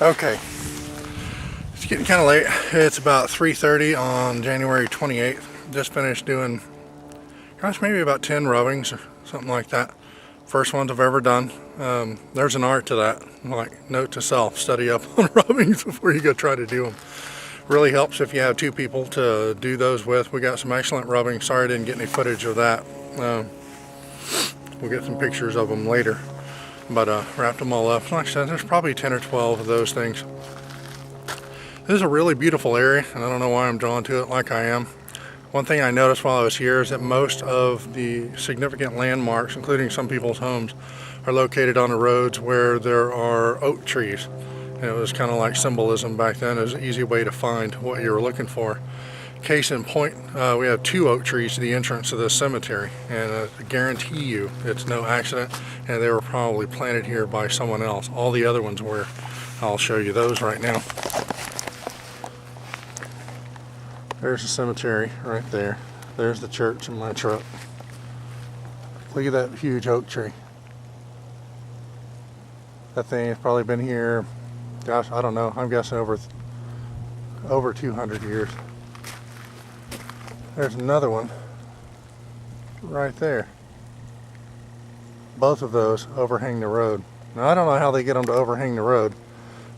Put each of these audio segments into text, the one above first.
Okay, it's getting kind of late. It's about 3:30 on January 28th. Just finished doing, gosh, maybe about 10 rubbings or something like that. First ones I've ever done. There's an art to that. Like, note to self, study up on rubbings before you go try to do them. Really helps if you have two people to do those with. We got some excellent rubbing. Sorry I didn't get any footage of that. We'll get some pictures of them later. But wrapped them all up. Like I said, there's probably 10 or 12 of those things. This is a really beautiful area, and I don't know why I'm drawn to it like I am. One thing I noticed while I was here is that most of the significant landmarks, including some people's homes, are located on the roads where there are oak trees. And it was kind of like symbolism back then. It was an easy way to find what you were looking for. Case in point, we have 2 oak trees to the entrance of this cemetery, and I guarantee you it's no accident, and they were probably planted here by someone else. All the other ones were. I'll show you those right now. There's the cemetery right there. There's the church and my truck. Look at that huge oak tree. That thing has probably been here, gosh, I don't know, I'm guessing over 200 years. There's another one right there. Both of those overhang the road. Now I don't know how they get them to overhang the road,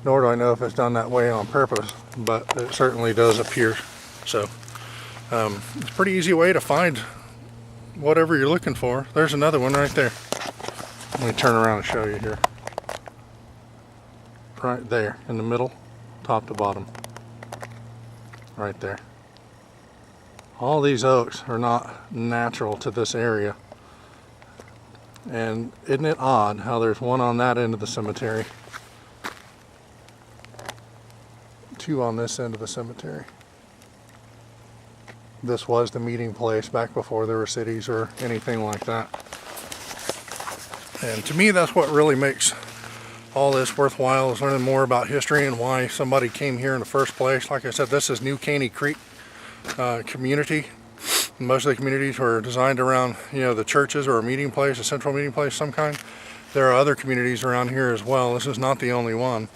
nor do I know if it's done that way on purpose, but it certainly does appear so. It's a pretty easy way to find whatever you're looking for. There's another one right there. Let me turn around and show you here. Right there in the middle, top to bottom. Right there. All these oaks are not natural to this area. And isn't it odd how there's one on that end of the cemetery, 2 on this end of the cemetery. This was the meeting place back before there were cities or anything like that. And to me, that's what really makes all this worthwhile, is learning more about history and why somebody came here in the first place. Like I said, this is New Caney Creek community. Most of the communities were designed around, the churches or a meeting place, a central meeting place of some kind. There are other communities around here as well. This is not the only one.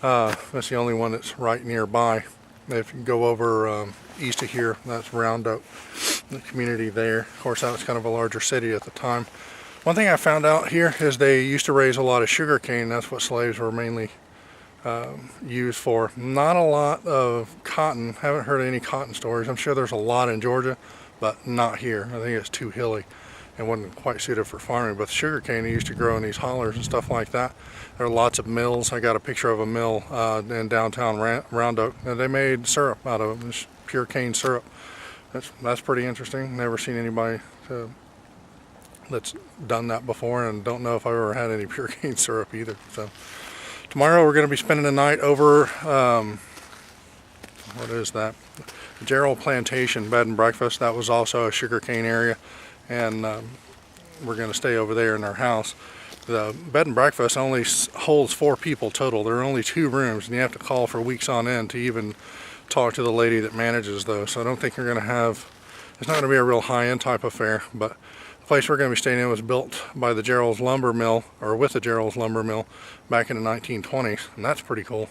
That's the only one that's right nearby. If you go over east of here, that's Round Oak, the community there. Of course, that was kind of a larger city at the time. One thing I found out here is they used to raise a lot of sugar cane. That's what slaves were mainly used for. Not a lot of cotton. Haven't heard any cotton stories. I'm sure there's a lot in Georgia, but not here. I think it's too hilly and wasn't quite suited for farming. But the sugar cane they used to grow in these hollers and stuff like that. There are lots of mills. I got a picture of a mill in downtown Round Oak, and they made syrup out of it. It's pure cane syrup. That's pretty interesting. Never seen anybody that's done that before, and don't know if I've ever had any pure cane syrup either. So tomorrow we're going to be spending the night over, what is that? The Gerald Plantation Bed and Breakfast. That was also a sugar cane area, and we're going to stay over there in our house. The bed and breakfast only holds 4 people total. There are only 2 rooms, and you have to call for weeks on end to even talk to the lady that manages those. So I don't think you're going to have, it's not going to be a real high-end type affair, but the place we're going to be staying in was built by the Gerald's Lumber Mill, or with the Gerald's Lumber Mill, back in the 1920s, and that's pretty cool.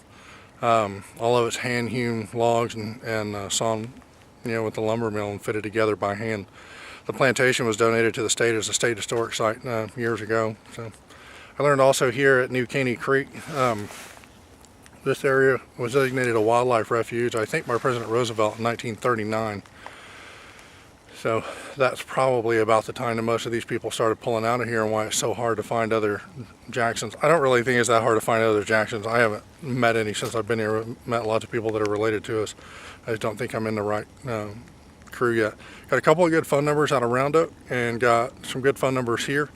All of it's hand-hewn logs and sawn, with the lumber mill and fitted together by hand. The plantation was donated to the state as a state historic site years ago. So I learned also here at New Caney Creek, this area was designated a wildlife refuge, I think by President Roosevelt in 1939. So that's probably about the time that most of these people started pulling out of here, and why it's so hard to find other Jacksons. I don't really think it's that hard to find other Jacksons. I haven't met any since I've been here. I've met lots of people that are related to us. I just don't think I'm in the right crew yet. Got a couple of good phone numbers out of Round Oak, and got some good phone numbers here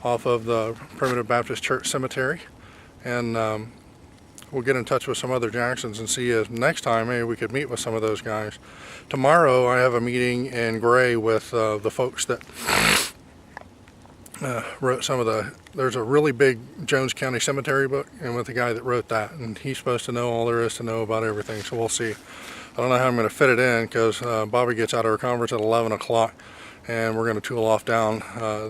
off of the Primitive Baptist Church Cemetery. And we'll get in touch with some other Jacksons and see if next time maybe we could meet with some of those guys. Tomorrow I have a meeting in Gray with the folks that wrote some of the, there's a really big Jones County Cemetery book, and with the guy that wrote that, and he's supposed to know all there is to know about everything, so we'll see. I don't know how I'm going to fit it in, because Bobby gets out of her conference at 11 o'clock, and we're going to tool off down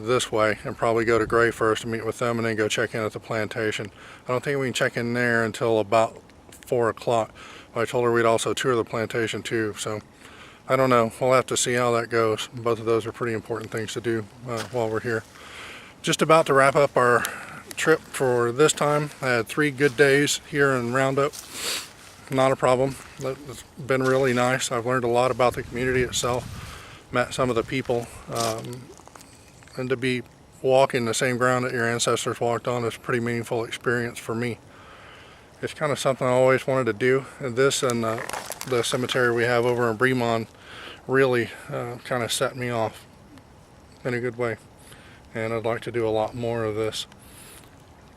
this way and probably go to Gray first to meet with them, and then go check in at the plantation. I don't think we can check in there until about 4 o'clock. I told her we'd also tour the plantation too, so I don't know. We'll have to see how that goes. Both of those are pretty important things to do while we're here. Just about to wrap up our trip for this time. I had 3 good days here in Roundup. Not a problem. It's been really nice. I've learned a lot about the community itself, met some of the people, and to be walking the same ground that your ancestors walked on is a pretty meaningful experience for me. It's kind of something I always wanted to do, and this and the cemetery we have over in Bremond really kind of set me off in a good way, and I'd like to do a lot more of this.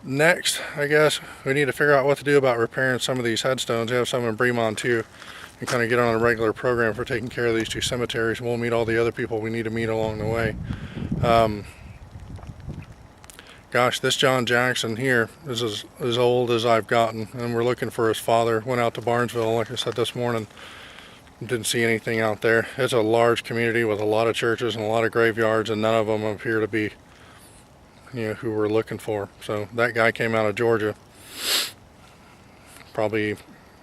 Next, I guess we need to figure out what to do about repairing some of these headstones. We have some in Bremond too, and kind of get on a regular program for taking care of these 2 cemeteries. We'll meet all the other people we need to meet along the way. Gosh, this John Jackson here is as old as I've gotten, and we're looking for his father. Went out to Barnesville, like I said this morning, didn't see anything out there. It's a large community with a lot of churches and a lot of graveyards, and none of them appear to be, you know, who we're looking for. So that guy came out of Georgia, probably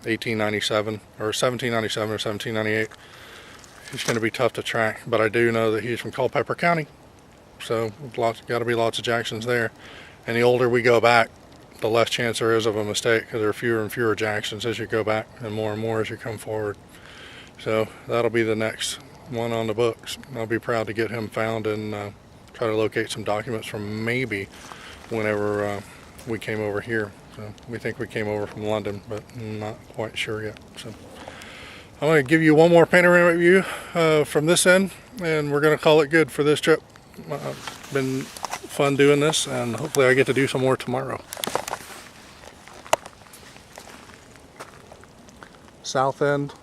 1897 or 1797 or 1798. He's going to be tough to track, but I do know that he's from Culpeper County. So got to be lots of Jacksons there, and the older we go back, the less chance there is of a mistake, because there are fewer and fewer Jacksons as you go back, and more as you come forward. So that'll be the next one on the books. I'll be proud to get him found and try to locate some documents from maybe whenever we came over here. So we think we came over from London, but not quite sure yet. So I'm going to give you one more panoramic view from this end, and we're going to call it good for this trip. Been fun doing this, and hopefully I get to do some more tomorrow. South end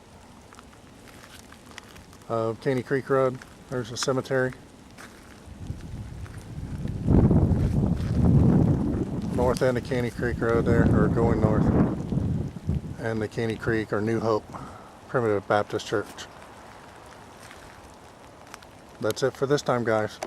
of Caney Creek Road, there's a cemetery. North end of Caney Creek Road there, or going north, and the Caney Creek or New Hope Primitive Baptist Church. That's it for this time, guys.